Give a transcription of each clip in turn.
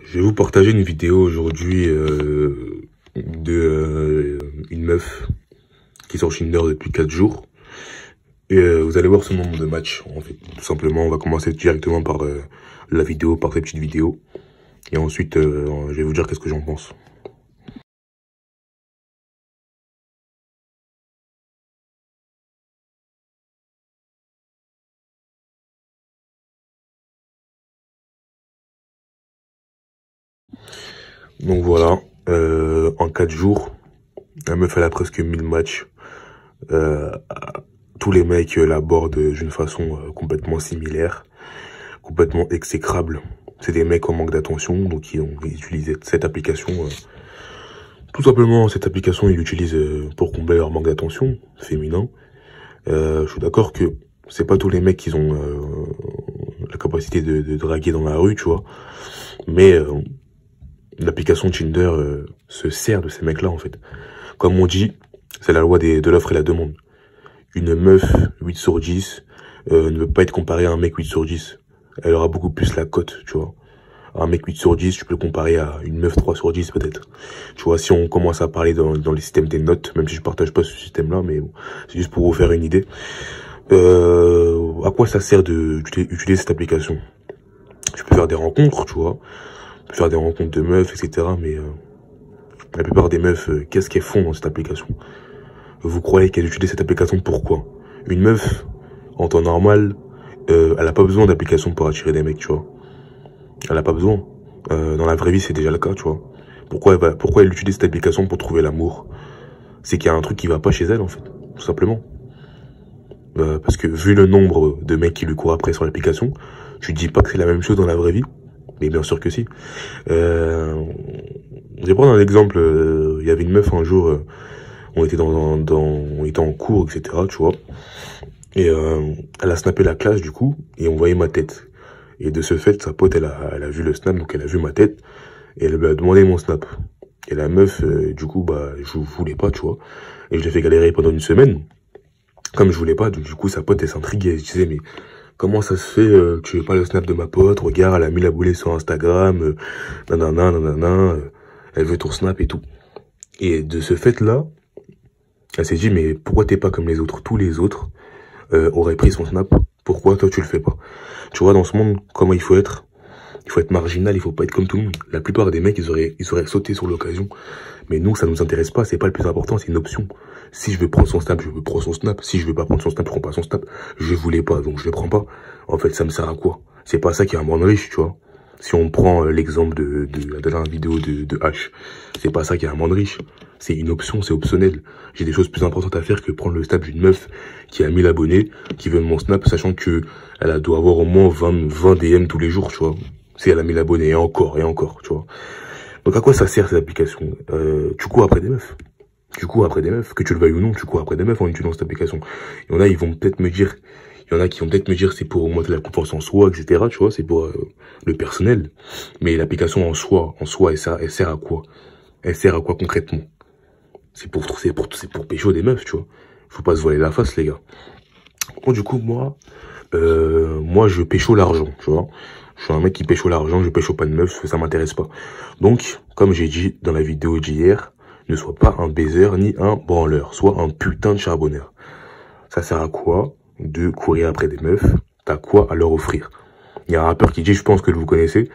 Je vais vous partager une vidéo aujourd'hui une meuf qui est sur Tinder depuis 4 jours. Et vous allez voir son nombre de matchs. En fait, tout simplement, on va commencer directement par la vidéo, par cette petite vidéo. Et ensuite, je vais vous dire qu'est-ce que j'en pense. Donc voilà, en 4 jours, la meuf elle a presque 1000 matchs. Tous les mecs l'abordent d'une façon complètement similaire, complètement exécrable. C'est des mecs en manque d'attention, donc ils ont utilisé cette application. Tout simplement, cette application, ils l'utilisent pour combler leur manque d'attention féminin. Je suis d'accord que c'est pas tous les mecs qui ont la capacité de draguer dans la rue, tu vois. Mais l'application Tinder se sert de ces mecs-là, en fait. Comme on dit, c'est la loi de l'offre et la demande. Une meuf 8 sur 10 ne veut pas être comparée à un mec 8 sur 10. Elle aura beaucoup plus la cote, tu vois. Un mec 8 sur 10, tu peux le comparer à une meuf 3 sur 10 peut-être. Tu vois, si on commence à parler dans les systèmes des notes, même si je partage pas ce système-là, mais bon, c'est juste pour vous faire une idée. À quoi ça sert d'utiliser cette application? Tu peux faire des rencontres, tu vois. Tu peux faire des rencontres de meufs, etc. Mais la plupart des meufs, qu'est-ce qu'elles font dans cette application? Vous croyez qu'elles utilisent cette application pourquoi? Une meuf, en temps normal, elle a pas besoin d'application pour attirer des mecs, tu vois. Elle a pas besoin. Dans la vraie vie, c'est déjà le cas, tu vois. Pourquoi elle utilise cette application pour trouver l'amour? C'est qu'il y a un truc qui va pas chez elle, en fait. Tout simplement. Parce que vu le nombre de mecs qui lui courent après sur l'application, tu dis pas que c'est la même chose dans la vraie vie. Mais bien sûr que si. Je vais prendre un exemple. Il y avait une meuf un jour, on était on était en cours, etc., tu vois. Et elle a snappé la classe, du coup, et on voyait ma tête. Et de ce fait, sa pote, elle a vu le snap, donc elle a vu ma tête, et elle lui a demandé mon snap. Et la meuf, du coup, bah, je voulais pas, tu vois. Et je l'ai fait galérer pendant une semaine. Comme je voulais pas, donc du coup, sa pote, elle s'intriguait. Elle se disait, mais comment ça se fait, tu veux pas le snap de ma pote? Regarde, elle a mis la boulée sur Instagram, nanana, elle veut ton snap et tout. Et de ce fait-là, elle s'est dit, mais pourquoi t'es pas comme les autres? Tous les autres auraient pris son snap. Pourquoi toi tu le fais pas? Tu vois, dans ce monde, comment il faut être? Il faut être marginal, il faut pas être comme tout le monde. La plupart des mecs, ils auraient sauté sur l'occasion. Mais nous, ça nous intéresse pas, c'est pas le plus important, c'est une option. Si je veux prendre son snap, je veux prendre son snap. Si je veux pas prendre son snap, je prends pas son snap. Je voulais pas, donc je le prends pas. En fait, ça me sert à quoi? C'est pas ça qui va me rendre riche, tu vois. Si on prend l'exemple de la dernière vidéo de H, c'est pas ça qui va me rendre riche. C'est une option, c'est optionnel. J'ai des choses plus importantes à faire que prendre le snap d'une meuf qui a 1000 abonnés, qui veut mon snap, sachant que elle doit avoir au moins 20 DM tous les jours, tu vois. Si elle a 1000 abonnés, et encore, tu vois. Donc à quoi ça sert cette application? Tu cours après des meufs. Tu cours après des meufs, que tu le veuilles ou non, tu cours après des meufs en utilisant cette application. Il y en a, ils vont peut-être me dire, il y en a qui vont peut-être me dire c'est pour augmenter la confiance en soi, etc. Tu vois, c'est pour le personnel. Mais l'application en soi, elle sert à quoi? Elle sert à quoi concrètement? C'est pour pécho des meufs, tu vois. Faut pas se voiler la face, les gars. Bon, du coup, moi, je pécho l'argent, tu vois. Je suis un mec qui pécho l'argent, je pécho pas de meufs, ça m'intéresse pas. Donc, comme j'ai dit dans la vidéo d'hier, ne sois pas un baiser ni un branleur, sois un putain de charbonneur. Ça sert à quoi de courir après des meufs? T'as quoi à leur offrir? Il y a un rappeur qui dit, je pense que vous connaissez,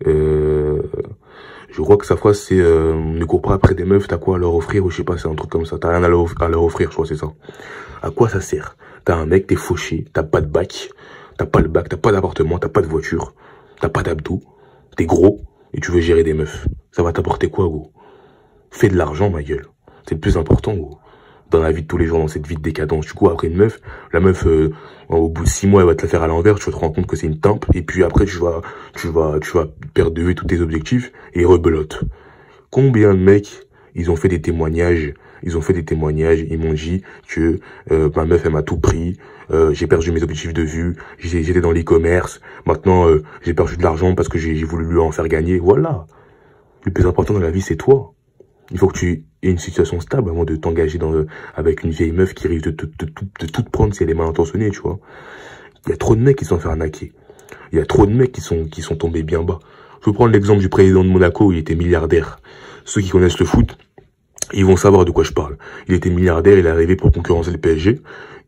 je crois que sa phrase c'est ne cours pas après des meufs, t'as quoi à leur offrir, ou je sais pas, c'est un truc comme ça, t'as rien à leur offrir, je crois c'est ça. À quoi ça sert? T'as un mec, t'es fauché, t'as pas de bac, t'as pas le bac, t'as pas d'appartement, t'as pas de voiture, t'as pas d'abdos, t'es gros, et tu veux gérer des meufs. Ça va t'apporter quoi, gros? Fais de l'argent, ma gueule. C'est le plus important, gros. Dans la vie de tous les jours, dans cette vie de décadence. Du coup, après une meuf, la meuf, au bout de 6 mois, elle va te la faire à l'envers, tu vas te rendre compte que c'est une timpe, et puis après, tu vas perdre de vue tous tes objectifs, et rebelote. Combien de mecs, ils ont fait des témoignages, ils m'ont dit que ma meuf, elle m'a tout pris, j'ai perdu mes objectifs de vue, j'étais dans l'e-commerce, maintenant, j'ai perdu de l'argent parce que j'ai voulu lui en faire gagner, voilà. Le plus important dans la vie, c'est toi. Il faut que tu aies une situation stable avant de t'engager avec une vieille meuf qui risque de tout prendre si elle est mal intentionnée, tu vois. Il y a trop de mecs qui se sont fait arnaquer. Il y a trop de mecs qui sont tombés bien bas. Je vais prendre l'exemple du président de Monaco, il était milliardaire. Ceux qui connaissent le foot, ils vont savoir de quoi je parle. Il était milliardaire, il est arrivé pour concurrencer le PSG.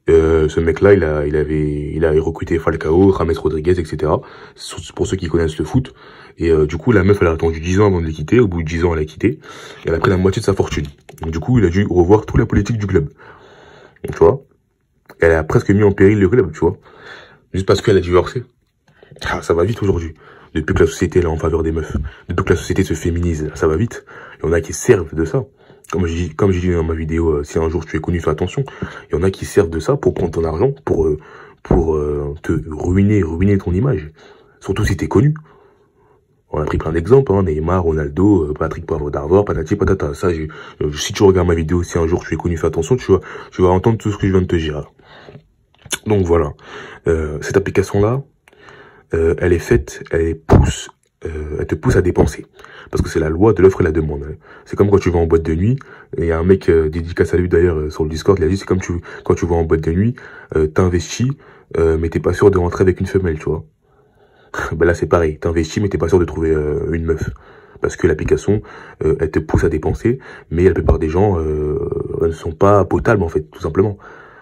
Ce mec-là, il a recruté Falcao, James Rodriguez, etc. Pour ceux qui connaissent le foot. Et du coup, la meuf, elle a attendu 10 ans avant de le quitter. Au bout de 10 ans, elle a quitté. Et elle a pris la moitié de sa fortune. Donc du coup, il a dû revoir toute la politique du club. Donc, tu vois, elle a presque mis en péril le club, tu vois. Juste parce qu'elle a divorcé. Ah, ça va vite aujourd'hui. Depuis que la société est là en faveur des meufs. Depuis que la société se féminise, ça va vite. Il y en a qui servent de ça. Comme j'ai dit dans ma vidéo, si un jour tu es connu, fais attention. Il y en a qui servent de ça pour prendre ton argent, pour te ruiner ton image. Surtout si t'es connu. On a pris plein d'exemples, hein, Neymar, Ronaldo, Patrick Poivre d'Arvor, patati patata. Ça, si tu regardes ma vidéo, si un jour tu es connu, fais attention, tu vas entendre tout ce que je viens de te dire. Donc voilà, cette application-là, elle est faite, elle te pousse à dépenser. Parce que c'est la loi de l'offre et la demande. Hein. C'est comme quand tu vas en boîte de nuit. Il y a un mec dédicace à lui d'ailleurs sur le Discord, il a dit c'est comme quand tu vas en boîte de nuit, t'investis, mais t'es pas sûr de rentrer avec une femelle, tu vois. Ben là c'est pareil, t'investis mais t'es pas sûr de trouver une meuf. Parce que l'application, elle te pousse à dépenser, mais la plupart des gens ne sont pas potables en fait, tout simplement.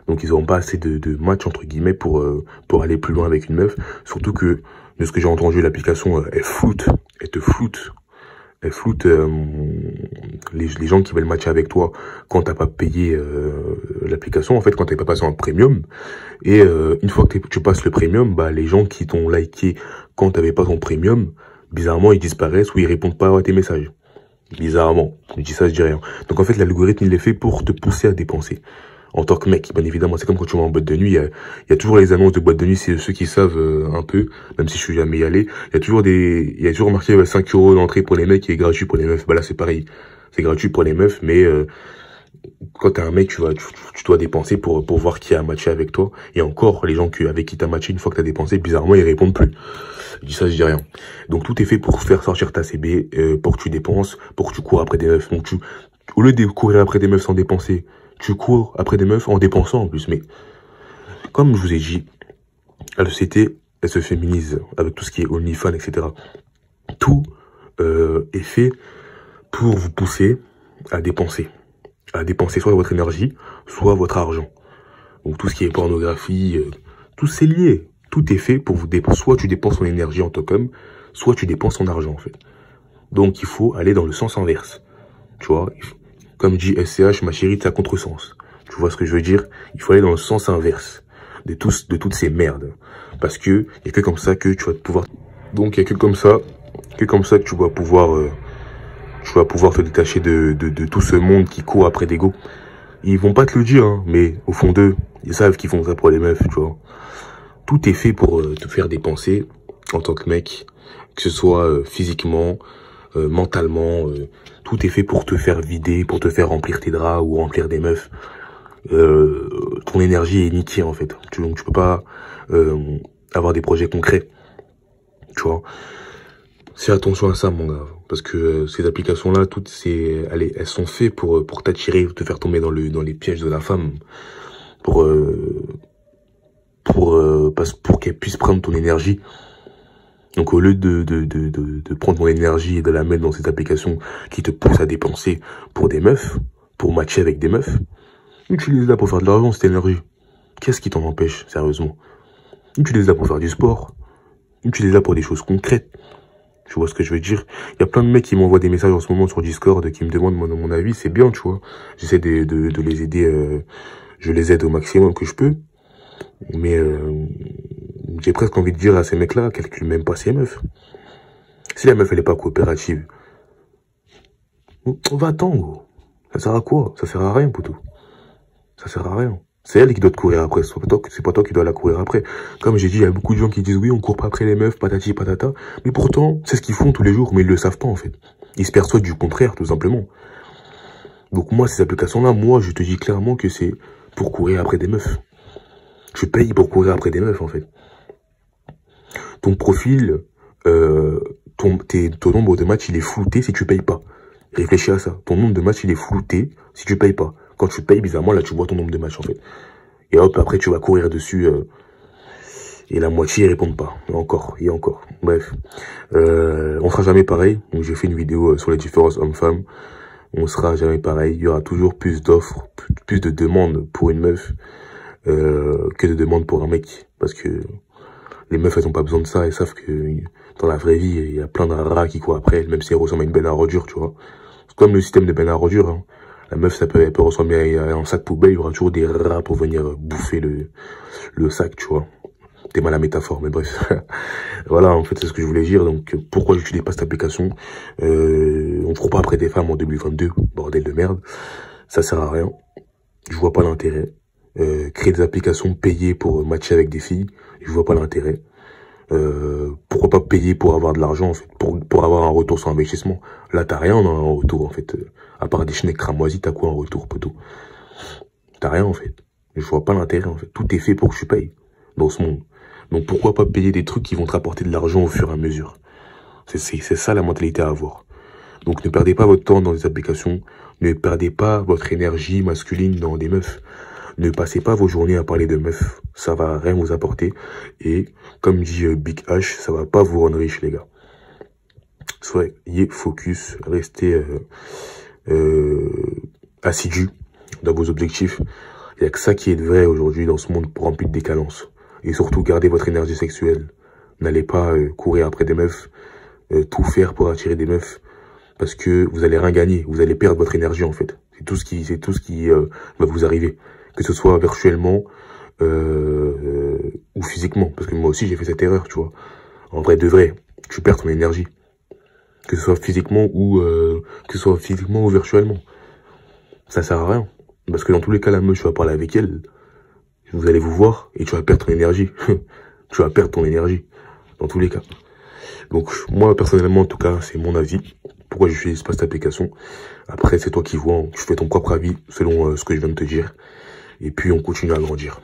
Donc ils n'auront pas assez de matchs entre guillemets pour aller plus loin avec une meuf. Surtout que, de ce que j'ai entendu, l'application, elle te floute les gens qui veulent matcher avec toi quand t'as pas payé l'application, en fait, quand t'es pas passé en premium. Et une fois que tu passes le premium, bah les gens qui t'ont liké quand t'avais pas ton premium, bizarrement ils disparaissent ou ils répondent pas à tes messages. Bizarrement, je dis ça, je dis rien. Donc en fait l'algorithme il est fait pour te pousser à dépenser. En tant que mec, bien évidemment, c'est comme quand tu vas en boîte de nuit, il y a toujours les annonces de boîte de nuit, c'est ceux qui savent un peu, même si je suis jamais allé, il y a toujours marqué 5 € d'entrée pour les mecs et gratuit pour les meufs. Bah là c'est pareil, c'est gratuit pour les meufs, mais quand t'es un mec, tu dois dépenser pour voir qui a matché avec toi. Et encore, les gens avec qui t'as matché, une fois que t'as dépensé, bizarrement ils répondent plus. Je dis ça, je dis rien. Donc tout est fait pour faire sortir ta CB, pour que tu dépenses, pour que tu cours après des meufs. Donc au lieu de courir après des meufs sans dépenser, tu cours après des meufs en dépensant en plus. Mais comme je vous ai dit, la société, elle se féminise avec tout ce qui est OnlyFans, etc. Tout est fait pour vous pousser à dépenser. À dépenser soit votre énergie, soit votre argent. Donc tout ce qui est pornographie, tout c'est lié. Tout est fait pour vous dépenser. Soit tu dépenses ton énergie en tant qu'homme, soit tu dépenses ton argent en fait. Donc il faut aller dans le sens inverse. Tu vois, comme dit SCH, ma chérie, c'est à contresens. Tu vois ce que je veux dire? Il faut aller dans le sens inverse de toutes ces merdes. Parce que il y a que comme ça que tu vas pouvoir. Donc il y a que comme ça que tu vas pouvoir te détacher de tout ce monde qui court après des go. Ils vont pas te le dire, hein, mais au fond d'eux, ils savent qu'ils font ça pour les meufs, tu vois. Tout est fait pour te faire dépenser en tant que mec, que ce soit physiquement, mentalement, tout est fait pour te faire vider, pour te faire remplir tes draps ou remplir des meufs. Ton énergie est niquée en fait. Donc tu peux pas avoir des projets concrets, tu vois. Fais attention à ça mon gars, parce que ces applications-là, toutes elles sont faites pour t'attirer, te faire tomber dans les pièges de la femme, pour qu'elle puisse prendre ton énergie. Donc au lieu de prendre ton énergie et de la mettre dans ces applications qui te poussent à dépenser pour des meufs, pour matcher avec des meufs, utilise-la pour faire de l'argent cette énergie. Qu'est-ce qui t'en empêche, sérieusement? Utilise-la pour faire du sport, utilise-la pour des choses concrètes. Tu vois ce que je veux dire? Il y a plein de mecs qui m'envoient des messages en ce moment sur Discord qui me demandent mon avis, c'est bien, tu vois. J'essaie de les aider, je les aide au maximum que je peux. Mais j'ai presque envie de dire à ces mecs-là, calcule même pas ces meufs. Si la meuf elle est pas coopérative, va-t'en, gros. Ça sert à quoi? Ça sert à rien, poteau. Ça sert à rien. C'est elle qui doit te courir après, c'est pas toi qui dois la courir après. Comme j'ai dit, il y a beaucoup de gens qui disent oui, on court pas après les meufs, patati patata. Mais pourtant, c'est ce qu'ils font tous les jours, mais ils le savent pas en fait. Ils se persuadent du contraire, tout simplement. Donc moi, ces applications-là, moi, je te dis clairement que c'est pour courir après des meufs. Tu payes pour courir après des meufs en fait. Ton profil, ton nombre de matchs, il est flouté si tu payes pas. Réfléchis à ça. Ton nombre de matchs, il est flouté si tu payes pas. Quand tu payes, bizarrement, là, tu vois ton nombre de matchs, en fait. Et hop, après, tu vas courir dessus. Et la moitié, ils répondent pas. Et encore. Bref. On sera jamais pareil. Donc, j'ai fait une vidéo sur les différences hommes-femmes. On sera jamais pareil. Il y aura toujours plus d'offres, plus de demandes pour une meuf que de demandes pour un mec. Parce que les meufs, elles ont pas besoin de ça. Elles savent que dans la vraie vie, il y a plein de rats qui courent après elles, même si elles ressemblent à une benne à ordures, tu vois. C'est comme le système de benne à ordures, hein. La meuf, elle peut ressembler à un sac poubelle. Il y aura toujours des rats pour venir bouffer le sac, tu vois. T'es mal la métaphore, mais bref. Voilà, en fait, c'est ce que je voulais dire. Donc, pourquoi j'utilise pas cette application? On ne court pas après des femmes en 2022, bordel de merde. Ça sert à rien. Je vois pas l'intérêt. Créer des applications payées pour matcher avec des filles, je vois pas l'intérêt. Pourquoi pas payer pour avoir de l'argent, en fait, pour avoir un retour sur investissement? Là, t'as rien en retour, en fait. À part des schnecks cramoisis, t'as quoi en retour, poteau? T'as rien, en fait. Je vois pas l'intérêt, en fait. Tout est fait pour que je paye dans ce monde. Donc pourquoi pas payer des trucs qui vont te rapporter de l'argent au fur et à mesure? C'est ça la mentalité à avoir. Donc ne perdez pas votre temps dans des applications. Ne perdez pas votre énergie masculine dans des meufs. Ne passez pas vos journées à parler de meufs. Ça va rien vous apporter. Et comme dit Big H, ça va pas vous rendre riche, les gars. Soyez focus. Restez assidus dans vos objectifs. Il n'y a que ça qui est vrai aujourd'hui dans ce monde rempli de décalance. Et surtout, gardez votre énergie sexuelle. N'allez pas courir après des meufs, tout faire pour attirer des meufs, parce que vous allez rien gagner. Vous allez perdre votre énergie, en fait. C'est tout ce qui va vous arriver. Que ce soit virtuellement ou physiquement. Parce que moi aussi, j'ai fait cette erreur, tu vois. En vrai, de vrai, tu perds ton énergie. Que ce soit physiquement ou virtuellement. Ça sert à rien. Parce que dans tous les cas, la meuf, tu vas parler avec elle, vous allez vous voir et tu vas perdre ton énergie. Tu vas perdre ton énergie. Dans tous les cas. Donc, moi, personnellement, en tout cas, c'est mon avis. Pourquoi je n'utilise pas cette application? Après, c'est toi qui vois. Tu fais ton propre avis selon ce que je viens de te dire. Et puis, on continue à grandir.